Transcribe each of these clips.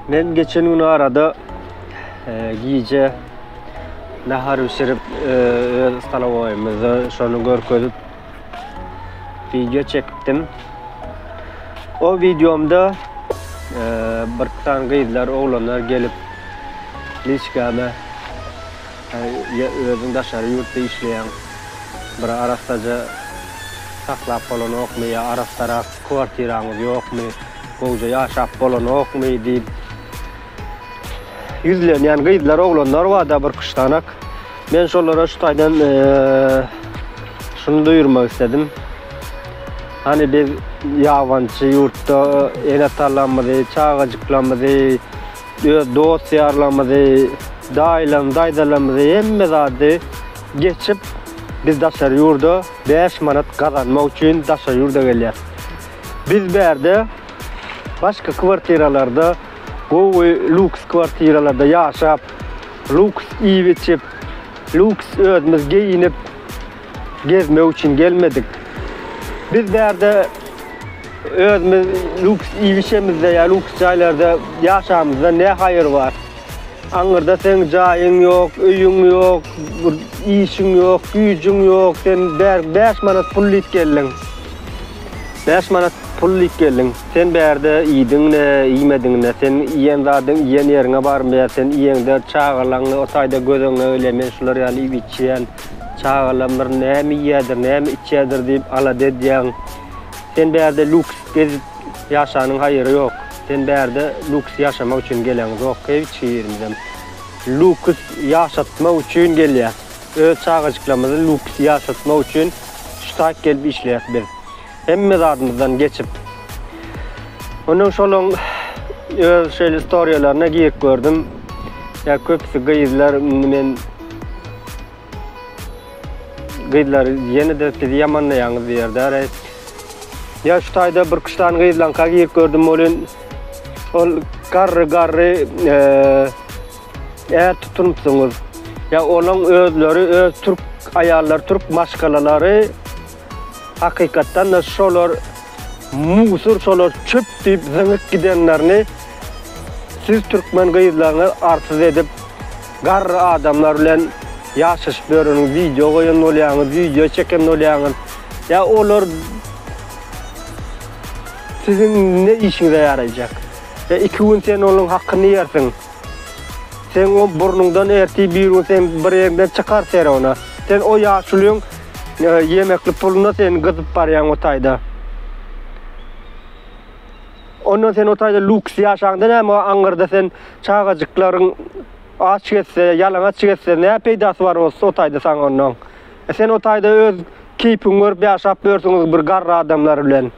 Ben geçen gün arada giyce nahar pişirip stalovoyımızı şonu görkezip video çektim. O videomda bir tane kızlar, oğlanlar gelip liçkame özün daşarı yurtta işleyen bir arastaca saklap bolan okmu ya arastara kvartiranız yok mu, koca yaşap bolan okmu deyip yüzlenen kızlar, oğlanlar var da bir kıştanak. Ben şolara şu taydan şunu duyurmak istedim. Hani biz yabancı yurtta enetarlanmadı, çağacıklanmadı, dosyarlanmadı, daydalanmadı, emmezade geçip biz daşar yurda 5 manat kazanmak için daşar yurda geliyor. Biz berde başka kvartiralarda, bu lüks kvartiralarda yaşap, lüks iyi içip, lüks özümüz giyinip gezmek için gelmedik. Biz berde özümüz lüks iyi işimizde ya lüks çaylarda yaşamımızda ne hayır var? Anırda sen cayın yok, öyün yok, işin yok, gücün yok, sen 5 manat pullik geldin. 5 manat pullik geldin. Sen berde iyiydin ne, iyimedin ne, sen iyen zadın, iyen yerine barmaya, sen iyende çağırlanlı, o tayda gözünle öyle menşular yani iyi içiyen, çağırlanlar ne mi iyedir, ne mi içedir deyip ala dediyen. Sen berde lüks gezip yaşanın hayırı yok. Sen berde lüks yaşamak için geleniz yok. Hiç yerimizden. Lüks yaşatmak için geliyor. Öz çağacıklamızı lüks yaşatmak için şutak gelip işleyek biz. Hemmez adımızdan geçip. Onun şolun şöyle storyalarına giyik gördüm. Ya köpüsü gıyızlar yeni de sizi yamanlayanız yerde. Ya şu tayda bir kıştan gıyızlan giyik gördüm olun. Ol garri tutulmuşsunuz. Ya onun özleri, öz Türk ayarlar, Türk maşkalaları hakikaten de şolar musur, şolar çöp deyip zıngık gidenlerini siz Türkmen gıyızlarını arsız edip garri adamlarla yaşış börünün video koyun olayanız, video çeken olayanız. Ya onlar sizin ne işinize yarayacak? Ya 2 gün sen onun hakkını yersin. Sen o burnundan ertiği bir gün sen bir yerden çıkar ser ona. Sen o yaşılığın yemekli puluna sen kızıp barayan o tayda. Ondan sen o tayda lüks yaşandın ama anırda sen çağacıkların aç geçse, yalan aç geçse ne peydası var o tayda sana ondan. Sen o tayda öz keyfin görüp yaşap börsünüz bir garra adamlar bilen.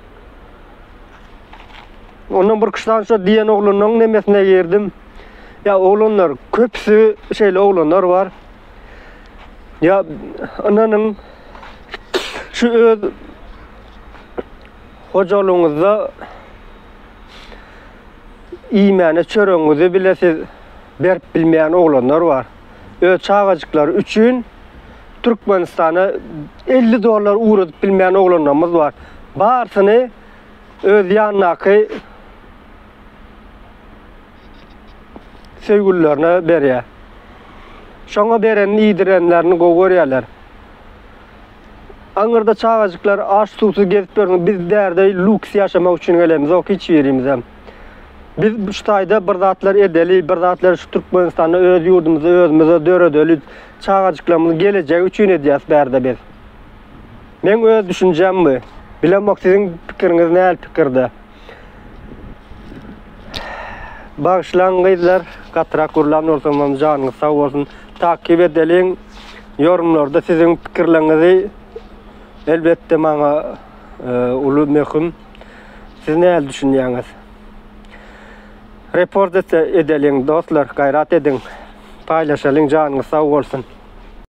Ondan bir kıştan şu diyen oğlunun nemesine girdim. Ya oğlanlar, köpüsü şeyli oğlanlar var. Ya ananın şu öz hocalığınızda iymeni, çöröңüzü bile siz berip bilmeyen oğlanlar var. Öz çağacıklar üçün Türkmenistan'a $50 uğradıp bilmeyen oğlanlarımız var. Bağırsını öz yanındaki sevgililerine beriyor. Şona berenin iyidirenlerini görüyorlar. Anırda çağacıklar aç susuz gezip görüyoruz. Biz derde lüks yaşamak için gelemiz. O hiç verimiz. Biz şu tayda bir zatlar edeli, bir zatlar şu Türkmenistan'da öz yurdumuzu, özümüze dörödölü çağacıklarımızı geleceği için edeceğiz berde biz. Ben öz düşüncem mi? Bilemek sizin fikriniz ne fikirde? Bağışlan kızlar, katırak kurulan ortamımız canınız sağ olsun. Takip edelim. Yorumlarda sizin fikirlerinizi elbette bana ulu mehum. Siz ne düşünüyorsunuz? Report edelim dostlar, gayret edin. Paylaşalım, canınız sağ olsun.